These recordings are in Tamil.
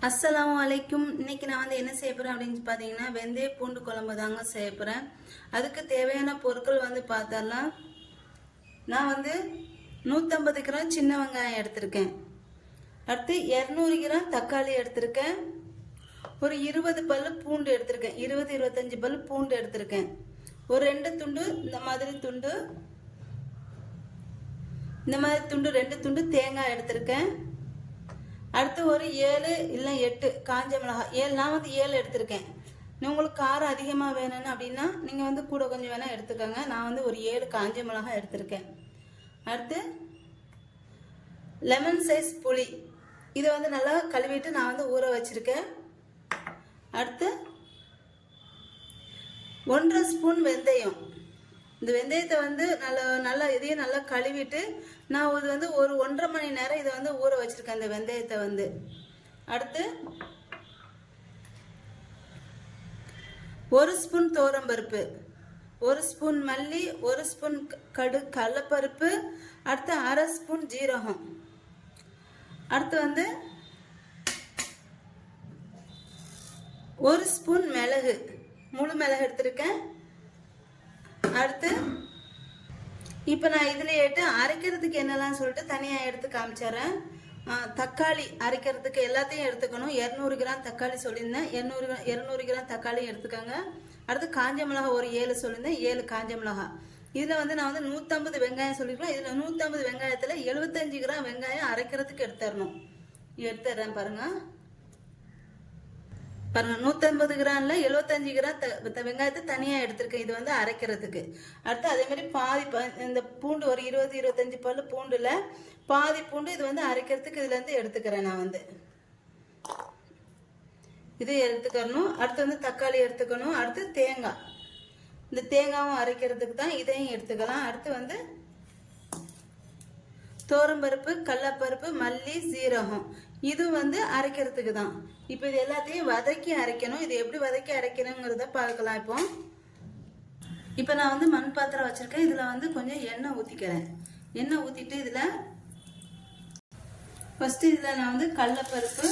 அஸ்ஸலாமு அலைக்கும். இன்னைக்கு நான் வந்து என்ன செய்ய போறேன் அப்படின்னு பார்த்தீங்கன்னா வெந்தய பூண்டு குழம்பு தாங்க செய்ய போறேன். அதுக்கு தேவையான பொருட்கள் வந்து பார்த்தரலாம். நான் வந்து 150 கிராம் சின்ன வெங்காயம் எடுத்திருக்கேன். அடுத்து 200 கிராம் தக்காளி எடுத்திருக்கேன். ஒரு 20 பல்லு பூண்டு எடுத்திருக்கேன். 20-25 பல்லு பூண்டு எடுத்திருக்கேன். ஒரு 2 துண்டு இந்த மாதிரி துண்டு 2 துண்டு தேங்காய் எடுத்திருக்கேன். அடுத்து ஒரு 7 இல்லை 8 காஞ்ச மிளகாய். நான் வந்து 7 எடுத்திருக்கேன். உங்களுக்கு காரம் அதிகமாக வேணும்னு அப்படின்னா நீங்கள் வந்து கூட கொஞ்சம் வேணால் எடுத்துக்கோங்க. நான் வந்து ஒரு 7 காஞ்ச மிளகாய் எடுத்திருக்கேன். அடுத்து லெமன் சைஸ் புளி, இதை வந்து நல்லா கழுவிட்டு நான் வந்து ஊற வச்சுருக்கேன். அடுத்து 1.5 ஸ்பூன் வெந்தயம். இந்த வெந்தயத்தை வந்து நல்லா இதையும் நல்லா கழுவிட்டு நான் இது வந்து ஒரு 1.5 மணி நேரம் இதை வந்து ஊற வச்சுருக்கேன் இந்த வெந்தயத்தை வந்து. அடுத்து 1 ஸ்பூன் துவரம்பருப்பு, 1 ஸ்பூன் மல்லி, 1 ஸ்பூன் கடலைப்பருப்பு, அடுத்து 1/2 ஸ்பூன் ஜீரகம், அடுத்து வந்து 1 ஸ்பூன் மிளகு, முழு மிளகு எடுத்திருக்கேன். அடுத்து இப்போ நான் இதில் ஏட்டு அரைக்கிறதுக்கு என்னெல்லாம் சொல்லிட்டு தனியாக எடுத்து காமிச்சிட்றேன். தக்காளி அரைக்கிறதுக்கு எல்லாத்தையும் எடுத்துக்கணும். 200 கிராம் தக்காளி சொல்லியிருந்தேன். 200 கிராம் தக்காளி எடுத்துக்கோங்க. அடுத்து காஞ்ச மிளகாய் ஒரு 7 சொல்லியிருந்தேன். 7 காஞ்ச மிளகாய். இதில் வந்து நான் வந்து 150 வெங்காயம் சொல்லியிருக்கேன். இதில் 150 வெங்காயத்தில் 75 கிராம் வெங்காயம் அரைக்கிறதுக்கு எடுத்துடுறேன் பாருங்கள். 150 கிராம்ல 75 கிராம் வெங்காயத்தை தனியாக எடுத்திருக்கேன். இது வந்து அரைக்கிறதுக்கு. அடுத்து அதே மாதிரி பாதி இந்த பூண்டு ஒரு 20-25 பல்லு பூண்டுல பாதி பூண்டு இது வந்து அரைக்கிறதுக்கு இதுல இருந்து எடுத்துக்கிறேன். நான் வந்து இது எடுத்துக்கணும். அடுத்து வந்து தக்காளி எடுத்துக்கணும். அடுத்து தேங்காய், இந்த தேங்காயும் அரைக்கிறதுக்கு தான் இதையும் எடுத்துக்கலாம். அடுத்து வந்து துவரம்பருப்பு, கடலைப்பருப்பு, மல்லி, சீரகம், இது வந்து அரைக்கிறதுக்கு தான். இப்போ இது எல்லாத்தையும் வதக்கி அரைக்கணும். இது எப்படி வதக்கி அரைக்கணுங்கிறத பார்க்கலாம். இப்போ நான் வந்து மண் பாத்திரம் வச்சிருக்கேன். இதில் வந்து கொஞ்சம் எண்ணெய் ஊற்றிக்கிறேன். எண்ணெய் ஊற்றிட்டு இதில் ஃபஸ்ட்டு இதில் நான் வந்து கடலைப்பருப்பு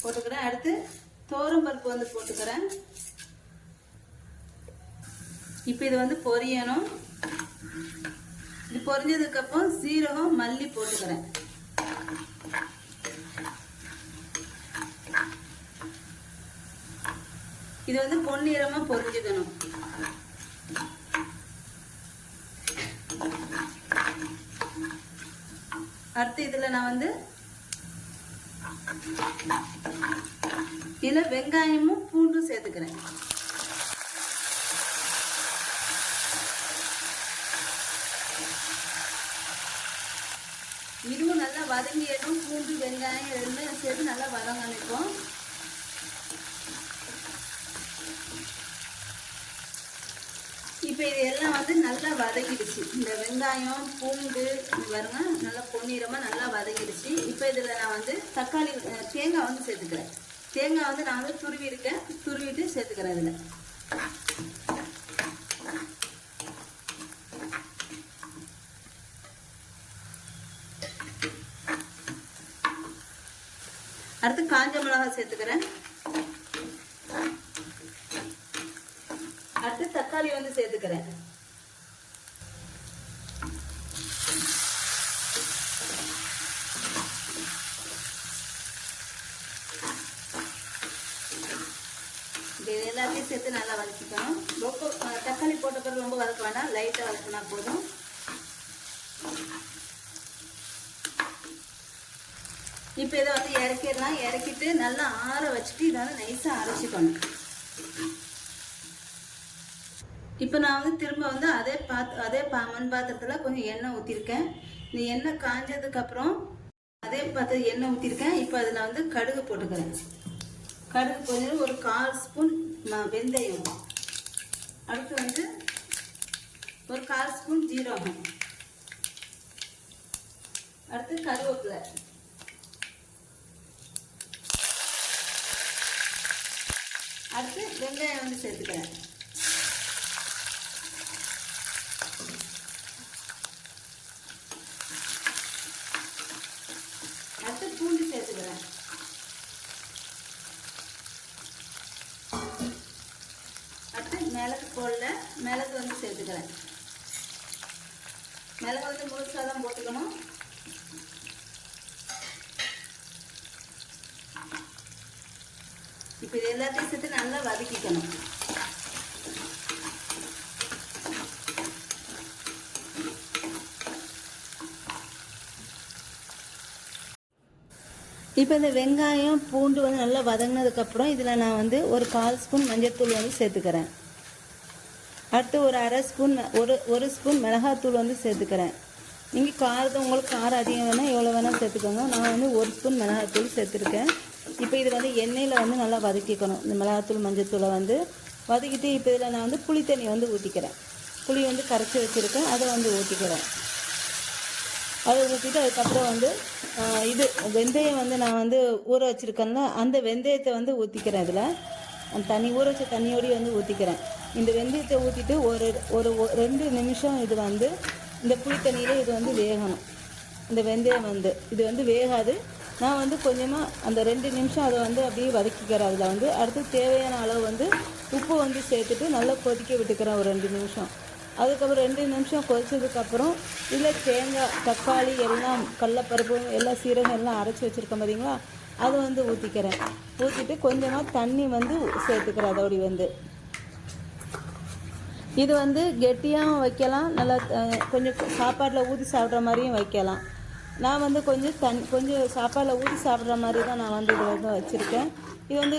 போட்டுக்கிறேன். அடுத்து துவரம்பருப்பு வந்து போட்டுக்கிறேன். இப்போ இது வந்து பொரியணும். இது பொரிஞ்சதுக்கப்புறம் சீரகம், மல்லி போட்டுக்கிறேன். இது வந்து பொன்னிறமா பொரிஞ்சுக்கணும். அடுத்து இதுல நான் வந்து இதுல வெங்காயமும் பூண்டும் சேர்த்துக்கிறேன். இதுவும் நல்லா வதங்கிடும். பூண்டு வெங்காயம் ரெண்டும் சேர்த்து நல்லா வதங்கணும். இப்போ இது எல்லாம் வந்து நல்லா வதங்கிடுச்சு. இந்த வெங்காயம் பூண்டு பாருங்க நல்லா பொன்னிறமாக நல்லா வதங்கிடுச்சு. இப்போ இதில் நான் வந்து தேங்காய் வந்து சேர்த்துக்கிறேன். தேங்காய் வந்து நான் வந்து துருவிட்டு சேர்த்துக்கிறேன். இதில் அடுத்து காஞ்ச மிளகாய் சேர்த்துக்கிறேன். அடுத்து தக்காளி வந்து சேர்த்துக்கிறேன். இது எல்லாத்தையும் சேர்த்து நல்லா வதக்கிக்கணும். ரொம்ப தக்காளி போட்ட பிறகு ரொம்ப வதக்க வேண்டாம், லைட்டாக வதக்கினா போதும். இப்போ இதை வந்து இறக்கிடலாம். இறக்கிட்டு நல்லா ஆற வச்சுட்டு இதை வந்து நைஸாக அரைச்சிக்கணும். இப்போ நான் வந்து திரும்ப வந்து அதே மண் பாத்திரத்தில் கொஞ்சம் எண்ணெய் ஊற்றிருக்கேன். இந்த எண்ணெய் காஞ்சதுக்கப்புறம் அதே பாத்திரம் எண்ணெய் ஊற்றிருக்கேன். இப்போ அதில் வந்து கடுகு போட்டுக்கிறேன். கடுகு போட்டு ஒரு 1/4 ஸ்பூன் வெந்தயம், அடுத்து வந்து ஒரு 1/4 ஸ்பூன் ஜீரகம், அடுத்து கருவேப்பிலை, அடுத்து வெங்காயம் வந்து சேர்த்துக்கிறேன். அடுத்து பூண்டு சேர்த்துக்கிறேன். சேர்த்துக்கிறேன். மிளகு வந்து முழுசாக தான் போட்டுக்கணும். இப்போ இது எல்லாத்தையும் சேர்த்து நல்லா வதக்கிக்கணும். இப்போ இந்த வெங்காயம் பூண்டு வந்து நல்லா வதங்கினதுக்கப்புறம் இதில் நான் வந்து ஒரு 1/4 ஸ்பூன் மஞ்சள்தூள் வந்து சேர்த்துக்கிறேன். அடுத்து ஒரு அரை ஸ்பூன் ஒரு ஸ்பூன் மிளகாத்தூள் வந்து சேர்த்துக்கிறேன். நீங்கள் காரத்தை உங்களுக்கு காரம் அதிகம் வேணால் எவ்வளோ வேணால் சேர்த்துக்கோங்க. நான் வந்து 1 ஸ்பூன் மிளகாத்தூள் சேர்த்துருக்கேன். இப்போ இது வந்து எண்ணெயில் வந்து நல்லா வதக்கிக்கணும். இந்த மிளகாத்தூள் மஞ்சள்தூளை வந்து வதக்கிட்டு இப்போ இதில் நான் வந்து புளி தண்ணி வந்து ஊற்றிக்கிறேன். புளி வந்து கரைச்சி வச்சுருக்கேன், அதை வந்து ஊற்றிக்கிறேன். அதை ஊற்றிட்டு அதுக்கப்புறம் வந்து இது வெந்தயம் வந்து நான் வந்து ஊற வச்சுருக்கேன்ல, அந்த வெந்தயத்தை வந்து ஊற்றிக்கிறேன். இதில் அந்த தண்ணி ஊற வச்ச தண்ணியோடய வந்து ஊற்றிக்கிறேன். இந்த வெந்தயத்தை ஊற்றிட்டு ஒரு 2 நிமிஷம் இது வந்து இந்த புளி தண்ணியில் இது வந்து வேகணும். இந்த வெந்தயம் வந்து இது வந்து வேகாது. நான் வந்து கொஞ்சமாக அந்த 2 நிமிஷம் அதை வந்து அப்படியே வதக்கிக்கிறேன். அதில் வந்து அடுத்து தேவையான அளவு வந்து உப்பு வந்து சேர்த்துட்டு நல்லா கொதிக்க விட்டுக்கிறேன் ஒரு 2 நிமிஷம். அதுக்கப்புறம் 2 நிமிஷம் கொதிச்சதுக்கப்புறம் இதில் தேங்காய், தக்காளி எல்லாம் கடலப்பருப்பு எல்லாம் சீரகம் எல்லாம் அரைச்சி வச்சுருக்கேன் பார்த்தீங்களா, அதை வந்து ஊற்றிக்கிறேன். ஊற்றிட்டு கொஞ்சமாக தண்ணி வந்து சேர்த்துக்கிறேன். அதோடி வந்து இது வந்து கெட்டியாகவும் வைக்கலாம், நல்லா கொஞ்சம் சாப்பாட்டில் ஊற்றி சாப்பிட்ற மாதிரியும் வைக்கலாம். நான் வந்து கொஞ்சம் சாப்பாடில் ஊற்றி சாப்பிட்ற மாதிரி தான் நான் வந்து இது வந்து வச்சுருக்கேன். இது வந்து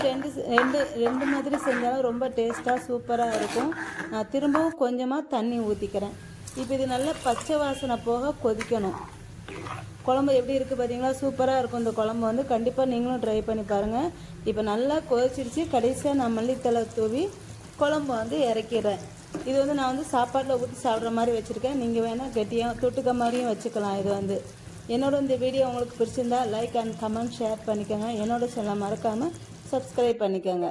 ரெண்டு மாதிரி செஞ்சாலும் ரொம்ப டேஸ்ட்டாக சூப்பராக இருக்கும். நான் திரும்பவும் கொஞ்சமாக தண்ணி ஊற்றிக்கிறேன். இப்போ இது நல்லா பச்சை வாசனை போக கொதிக்கணும். குழம்பு எப்படி இருக்குது பார்த்தீங்களா, சூப்பராக இருக்கும். இந்த குழம்பு வந்து கண்டிப்பாக நீங்களும் ட்ரை பண்ணி பாருங்கள். இப்போ நல்லா கொதிச்சிருச்சு. கடைசியாக நான் மல்லித்தலை தூவி குழம்பு வந்து இறக்கிறேன். இது வந்து நான் வந்து சாப்பாட்டில் ஊற்றி சாப்பிட்ற மாதிரி வச்சுருக்கேன். நீங்கள் வேணால் கெட்டியாக தொட்டுக்க மாதிரியும் வச்சுக்கலாம். இது வந்து என்னோட இந்த வீடியோ உங்களுக்கு பிடிச்சிருந்தா லைக் அண்ட் கமெண்ட் ஷேர் பண்ணிக்கோங்க. என்னோட சேனலை மறக்காமல் சப்ஸ்கிரைப் பண்ணிக்கோங்க.